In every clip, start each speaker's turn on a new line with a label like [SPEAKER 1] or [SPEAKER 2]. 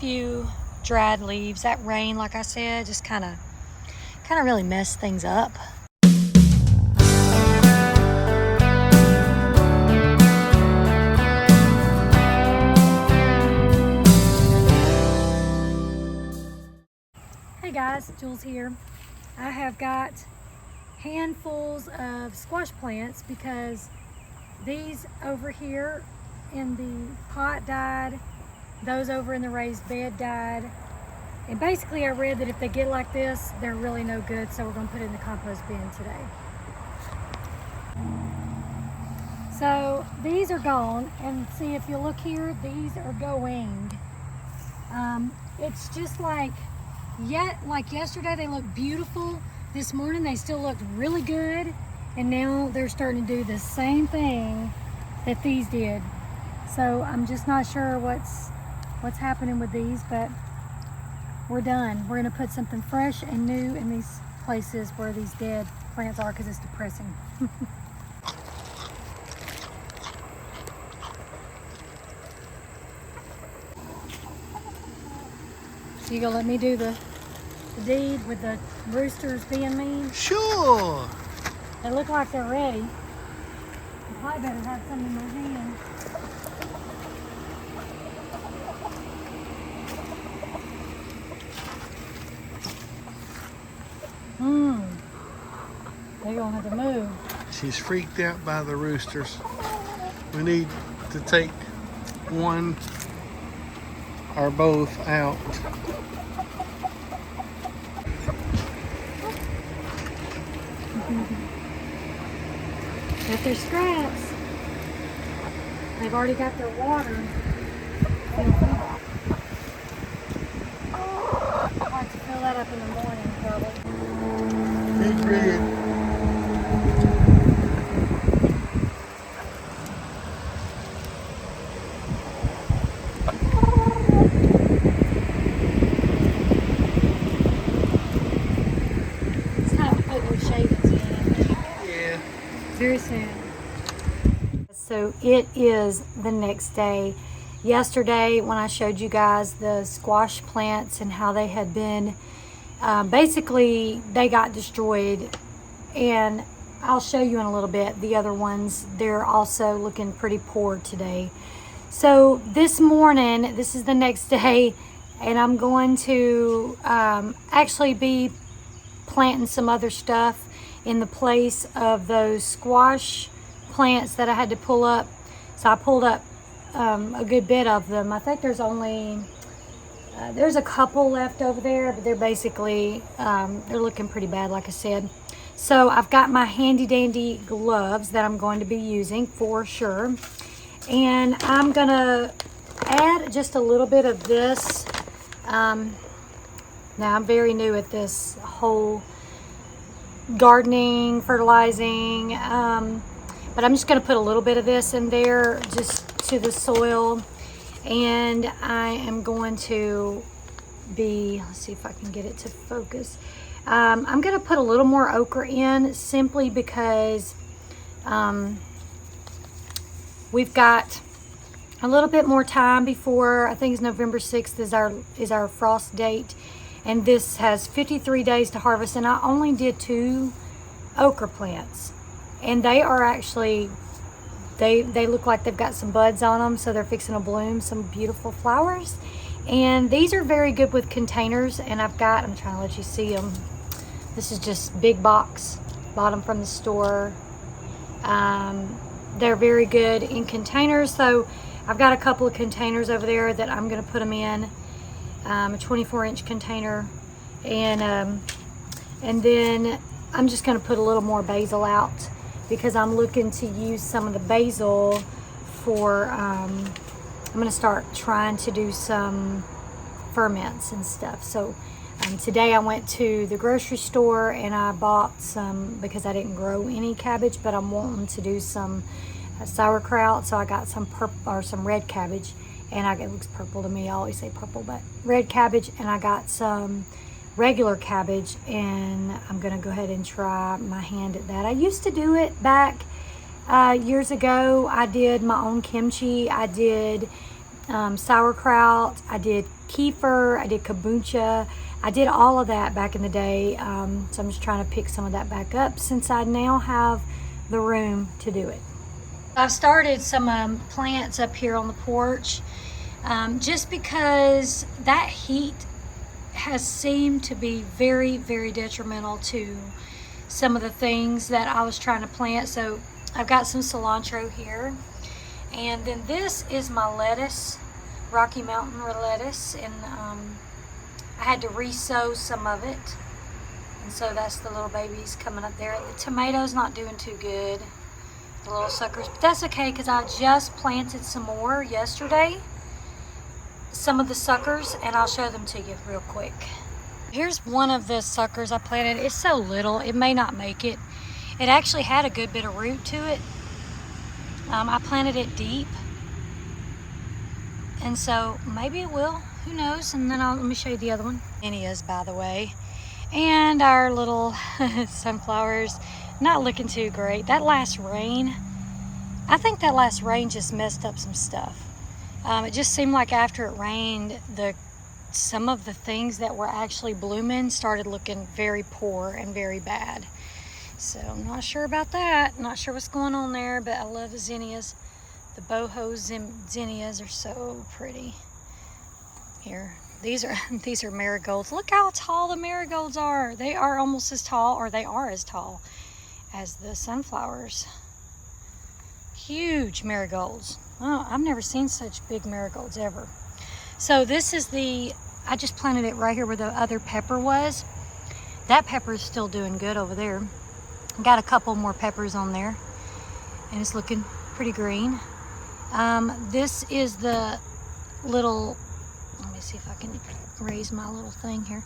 [SPEAKER 1] few dried leaves. That rain, like I said, just kind of really messed things up. Hey guys, Jules here. I have got handfuls of squash plants because these over here in the pot died, those over in the raised bed died, and basically I read that if they get like this, they're really no good, so we're going to put it in the compost bin today. So these are gone, and see, if you look here, these are going. It's just like yesterday they looked beautiful. This morning they still looked really good, and now they're starting to do the same thing that these did. So I'm just not sure what's happening with these, but we're done. We're gonna put something fresh and new in these places where these dead plants are, because it's depressing. So you gonna let me do the deed with the roosters being mean?
[SPEAKER 2] Sure.
[SPEAKER 1] They look like they're ready. I probably better have some in my hand. They're gonna have to move.
[SPEAKER 2] She's freaked out by the roosters. We need to take one or both out.
[SPEAKER 1] Got their scraps. They've already got their water. I'll have to fill that up in the morning, probably.
[SPEAKER 2] Big red.
[SPEAKER 1] It's time to put new shavings in, I think.
[SPEAKER 2] Yeah.
[SPEAKER 1] Very soon. So it is the next day. Yesterday, when I showed you guys the squash plants and how they had been, basically they got destroyed, and I'll show you in a little bit the other ones. They're also looking pretty poor today. So this morning, this is the next day, and I'm going to actually be planting some other stuff in the place of those squash plants that I had to pull up. So I pulled up a good bit of them. I think there's only there's a couple left over there, but they're basically they're looking pretty bad, like I said. So I've got my handy dandy gloves that I'm going to be using for sure, and I'm gonna add just a little bit of this. Now I'm very new at this whole gardening, fertilizing, but I'm just going to put a little bit of this in there just to the soil, and I am going to let's see if I can get it to focus. I'm going to put a little more ochre in, simply because we've got a little bit more time before, I think it's November 6th is our frost date, and this has 53 days to harvest, and I only did 2 ochre plants, and they are actually, they look like they've got some buds on them, so they're fixing to bloom some beautiful flowers. And these are very good with containers, and I'm trying to let you see them. This is just big box, bought them from the store. They're very good in containers, so I've got a couple of containers over there that I'm going to put them in. A 24-inch container, and then I'm just going to put a little more basil out, because I'm looking to use some of the basil for I'm going to start trying to do some ferments and stuff. So today I went to the grocery store and I bought some, because I didn't grow any cabbage, but I'm wanting to do some sauerkraut, so I got some some red cabbage. And it looks purple to me. I always say purple, but red cabbage. And I got some regular cabbage, and I'm gonna go ahead and try my hand at that. I used to do it back years ago. I did my own kimchi. I did sauerkraut, I did kefir, I did kombucha. I did all of that back in the day, so I'm just trying to pick some of that back up since I now have the room to do it. I've started some plants up here on the porch, just because that heat has seemed to be very, very detrimental to some of the things that I was trying to plant. So I've got some cilantro here, and then this is my lettuce, Rocky Mountain lettuce, and I had to re-sow some of it, and so that's the little babies coming up there. The tomatoes not doing too good, the little suckers, but that's okay because I just planted some more yesterday, some of the suckers, and I'll show them to you real quick. Here's one of the suckers I planted. It's so little, it may not make it. It actually had a good bit of root to it. I planted it deep, and so maybe it will, who knows. And then let me show you the other one. Zinnias, by the way. And our little sunflowers, not looking too great. That last rain, I think that last rain just messed up some stuff. It just seemed like after it rained, some of the things that were actually blooming started looking very poor and very bad. So I'm not sure about that. Not sure what's going on there, but I love the zinnias. The boho zinnias are so pretty. Here, these are marigolds. Look how tall the marigolds are. They are almost as tall, or they are as tall as the sunflowers. Huge marigolds. Oh, I've never seen such big marigolds ever. So this is I just planted it right here where the other pepper was. That pepper is still doing good over there. Got a couple more peppers on there, and it's looking pretty green. This is the little, let me see if I can raise my little thing here.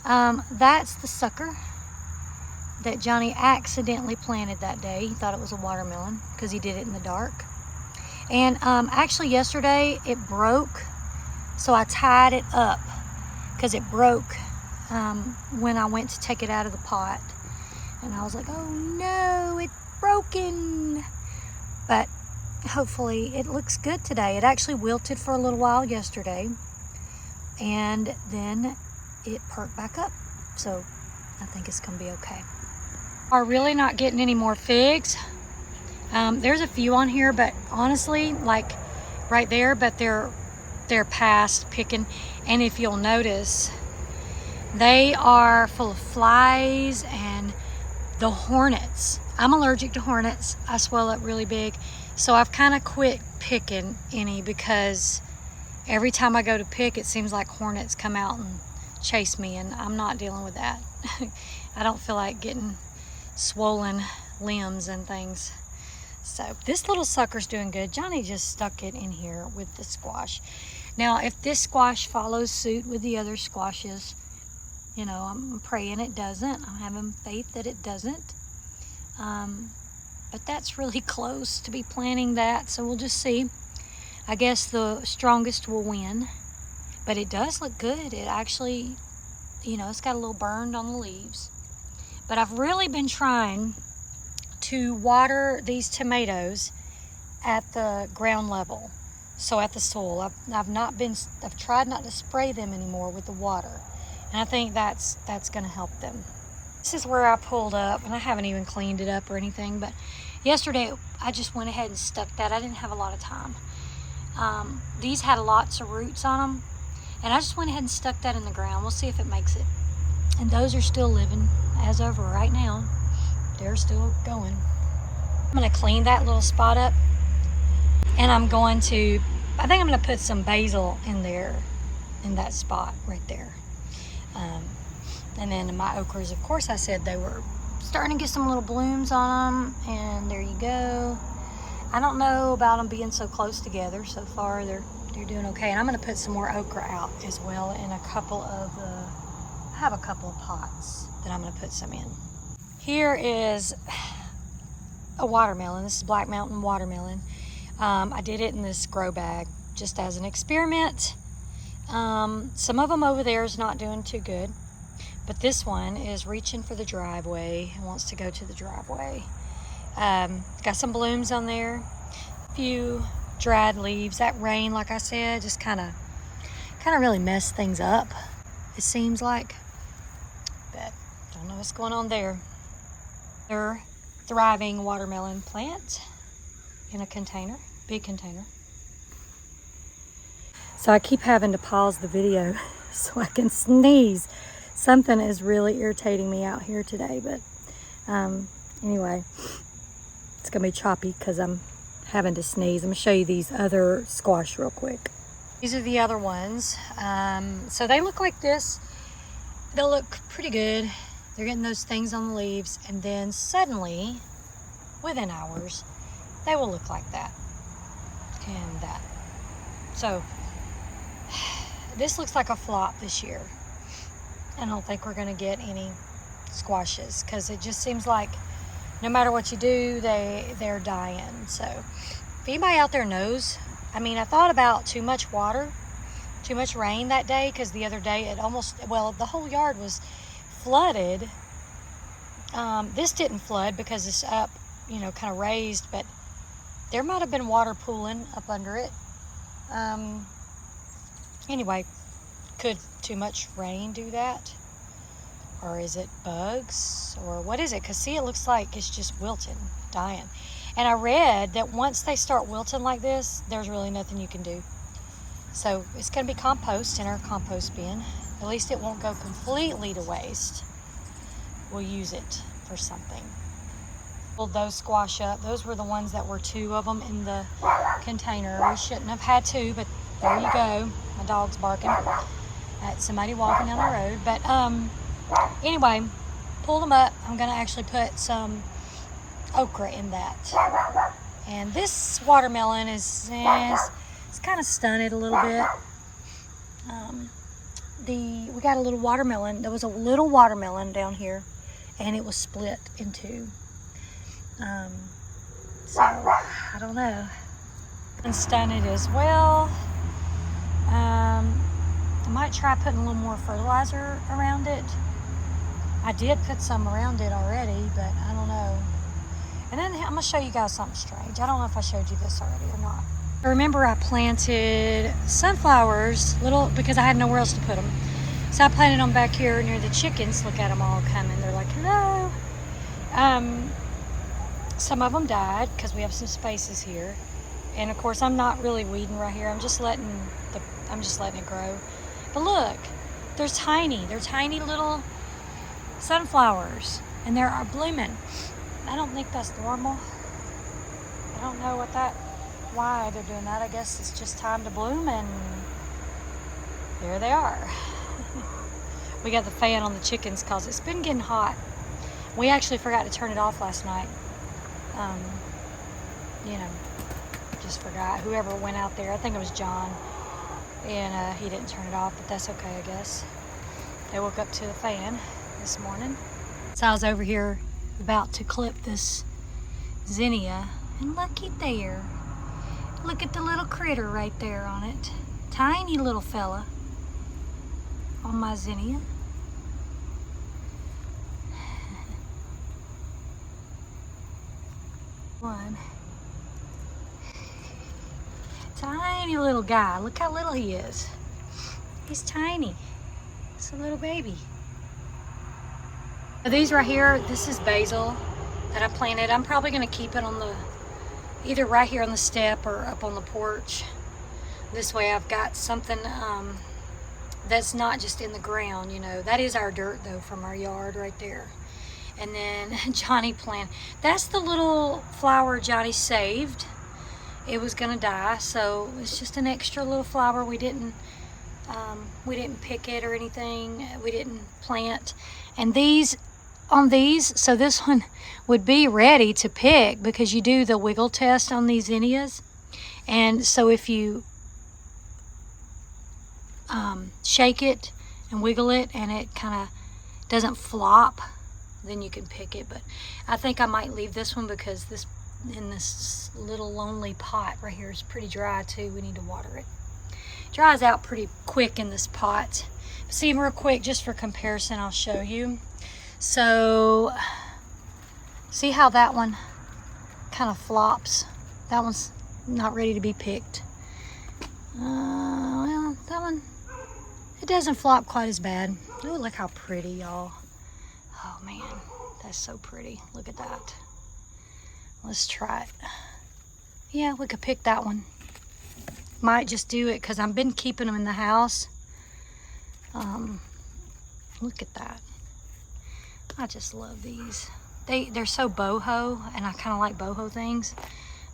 [SPEAKER 1] That's the sucker that Johnny accidentally planted that day. He thought it was a watermelon because he did it in the dark. And actually yesterday it broke, so I tied it up because it broke when I went to take it out of the pot. And I was like, oh no, it's broken. But hopefully it looks good today. It actually wilted for a little while yesterday, and then it perked back up. So I think it's gonna be okay. Are really not getting any more figs. There's a few on here, but honestly, like right there, but they're past picking. And if you'll notice, they are full of flies and the hornets. I'm allergic to hornets. I swell up really big. So I've kind of quit picking any because every time I go to pick, it seems like hornets come out and chase me, and I'm not dealing with that. I don't feel like getting swollen limbs and things. So this little sucker's doing good. Johnny just stuck it in here with the squash. Now, if this squash follows suit with the other squashes, you know, I'm praying it doesn't. I'm having faith that it doesn't. But that's really close to be planting that, so we'll just see. I guess the strongest will win. But it does look good. It actually, you know, it's got a little burned on the leaves. But I've really been trying to water these tomatoes at the ground level, so at the soil. I've tried not to spray them anymore with the water, and I think that's going to help them. This is where I pulled up, and I haven't even cleaned it up or anything, but yesterday I just went ahead and stuck that. I didn't have a lot of time. These had lots of roots on them, and I just went ahead and stuck that in the ground. We'll see if it makes it. And those are still living as of right now. They're still going. I'm going to clean that little spot up, and I think I'm going to put some basil in there, in that spot right there. And then my okras, of course, I said they were starting to get some little blooms on them, and there you go. I don't know about them being so close together. So far, they're doing okay. And I'm going to put some more okra out as well in a couple of I have a couple of pots that I'm going to put some in. Here is a watermelon. This is Black Mountain watermelon. I did it in this grow bag just as an experiment. Some of them over there is not doing too good, but this one is reaching for the driveway and wants to go to the driveway. Got some blooms on there, a few dried leaves. That rain, like I said, just kind of really messed things up, it seems like. But don't know what's going on there. They're thriving watermelon plant in a container, big container. So I keep having to pause the video so I can sneeze. Something is really irritating me out here today, but anyway, it's gonna be choppy because I'm having to sneeze. I'm gonna show you these other squash real quick. These are the other ones. So they look like this. They'll look pretty good. They're getting those things on the leaves, and then suddenly, within hours, they will look like that and that. So this looks like a flop this year. I don't think we're gonna get any squashes because it just seems like no matter what you do, they're dying. So if anybody out there knows, I mean, I thought about too much water, too much rain that day, because the other day it almost, well, the whole yard was flooded. This didn't flood because it's up, you know, kind of raised, but there might have been water pooling up under it. Anyway, could too much rain do that? Or is it bugs? Or what is it? Because see, it looks like it's just wilting, dying. And I read that once they start wilting like this, there's really nothing you can do. So it's going to be compost in our compost bin. At least it won't go completely to waste. We'll use it for something. Pulled those squash up. Those were the ones that were 2 of them in the container. We shouldn't have had 2, but there you go. My dog's barking at somebody walking down the road. But anyway, pulled them up. I'm going to actually put some okra in that. And this watermelon is it's kind of stunted a little bit. We got a little watermelon. There was a little watermelon down here, and it was split in 2. So I don't know. And stunted as well. I might try putting a little more fertilizer around it. I did put some around it already, but I don't know. And then I'm gonna show you guys something strange. I don't know if I showed you this already or not. I remember I planted sunflowers, because I had nowhere else to put them. So I planted them back here near the chickens. Look at them all coming. They're like, hello. Some of them died because we have some spaces here. And of course, I'm not really weeding right here. I'm just letting it grow. But look, they're tiny. They're tiny little sunflowers, and they're blooming. I don't think that's normal. I don't know why they're doing that. I guess it's just time to bloom, and there they are. We got the fan on the chickens because it's been getting hot. We actually forgot to turn it off last night. You know, just forgot. Whoever went out there, I think it was John, and he didn't turn it off, but that's okay, I guess. They woke up to the fan this morning. So I was over here about to clip this zinnia, and looky there. Look at the little critter right there on it. Tiny little fella on my zinnia. One. Tiny little guy. Look how little he is. He's tiny. It's a little baby. These right here, this is basil that I planted. I'm probably going to keep it on either right here on the step or up on the porch. This way I've got something that's not just in the ground, you know. That is our dirt though from our yard right there. And then Johnny planted. That's the little flower Johnny saved. It was gonna die, so it's just an extra little flower. We didn't pick it or anything. We didn't plant. And so this one would be ready to pick because you do the wiggle test on these zinnias. And so if you shake it and wiggle it and it kind of doesn't flop, then you can pick it. But I think I might leave this one because this little lonely pot right here is pretty dry too. We need to water it. Dries out pretty quick in this pot. See, real quick, just for comparison, I'll show you. So see how that one kind of flops? That one's not ready to be picked. Well, that one, it doesn't flop quite as bad. Oh, look how pretty, y'all. Oh man, that's so pretty. Look at that. Let's try it. Yeah, we could pick that one. Might just do it because I've been keeping them in the house. Look at that. I just love these. They're so boho, and I kind of like boho things.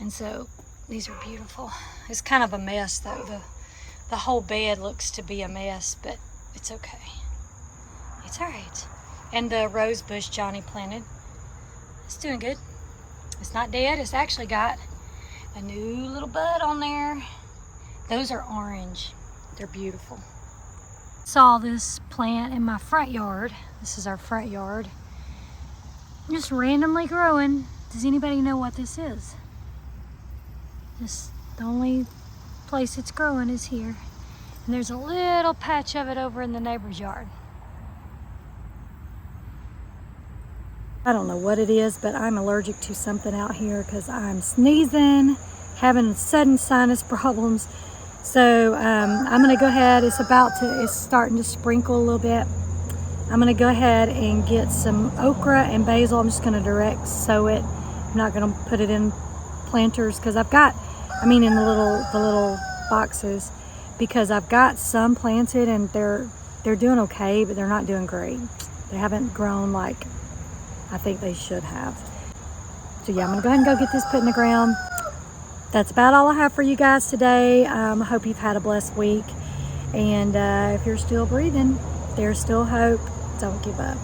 [SPEAKER 1] And so these are beautiful. It's kind of a mess though. The whole bed looks to be a mess, but it's okay. It's all right. And the rose bush Johnny planted, it's doing good. It's not dead. It's actually got a new little bud on there. Those are orange. They're beautiful. Saw this plant in my front yard. This is our front yard. Just randomly growing. Does anybody know what this is? Just the only place it's growing is here. And there's a little patch of it over in the neighbor's yard. I don't know what it is, but I'm allergic to something out here because I'm sneezing, having sudden sinus problems. So I'm gonna go ahead, it's starting to sprinkle a little bit. I'm gonna go ahead and get some okra and basil. I'm just gonna direct sow it. I'm not gonna put it in planters because in the little boxes, because I've got some planted and they're doing okay, but they're not doing great. They haven't grown like I think they should have. So yeah, I'm gonna go ahead and go get this put in the ground. That's about all I have for you guys today. I hope you've had a blessed week. And if you're still breathing, there's still hope. Don't give up.